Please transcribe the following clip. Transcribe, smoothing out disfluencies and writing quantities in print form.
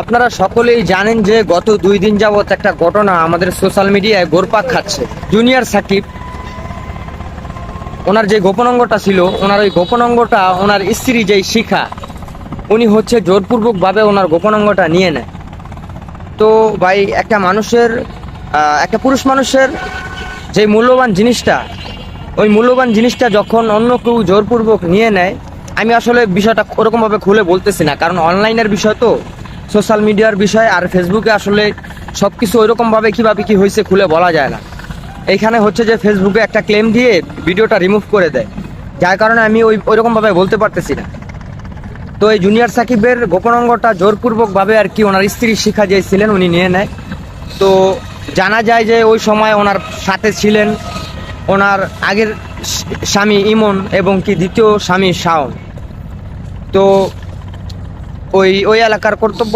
আপনারা সকলেই জানেন যে গত 2 দিন যাবৎ একটা ঘটনা আমাদের সোশ্যাল মিডিয়ায় ঘুরপাক খাচ্ছে। জুনিয়র সাকিব ওনার যে গোপন অঙ্গটা ছিল, ওনার ওই গোপন অঙ্গটা ওনার স্ত্রী যেই শিখা, উনি হচ্ছে জোরপূর্বকভাবে ওনার গোপন অঙ্গটা নিয়ে নেয়। তো ভাই, একটা পুরুষ মানুষের যে মূল্যবান জিনিসটা, ওই মূল্যবান জিনিসটা যখন অন্য কেউ জোরপূর্বক নিয়ে নেয়, আমি আসলে বিষয়টা ওরকমভাবে খুলে বলতেছি না, কারণ অনলাইনের বিষয় তো, সোশ্যাল মিডিয়ার বিষয়, আর ফেসবুকে আসলে সব কিছু ওইরকমভাবে কীভাবে কী হয়েছে খুলে বলা যায় না। এইখানে হচ্ছে যে ফেসবুকে একটা ক্লেম দিয়ে ভিডিওটা রিমুভ করে দেয়, যার কারণে আমি ওইরকমভাবে বলতে পারতেছি না। তো এই জুনিয়র সাকিবের গোপন অঙ্গটা জোরপূর্বকভাবে আর কি ওনার স্ত্রী শিখা যে ছিলেন উনি নিয়ে নেয়। তো জানা যায় যে ওই সময় ওনার সাথে ছিলেন ওনার আগের স্বামী ইমন এবং কি দ্বিতীয় স্বামী শাওন। তো ওই এলাকার কর্তব্য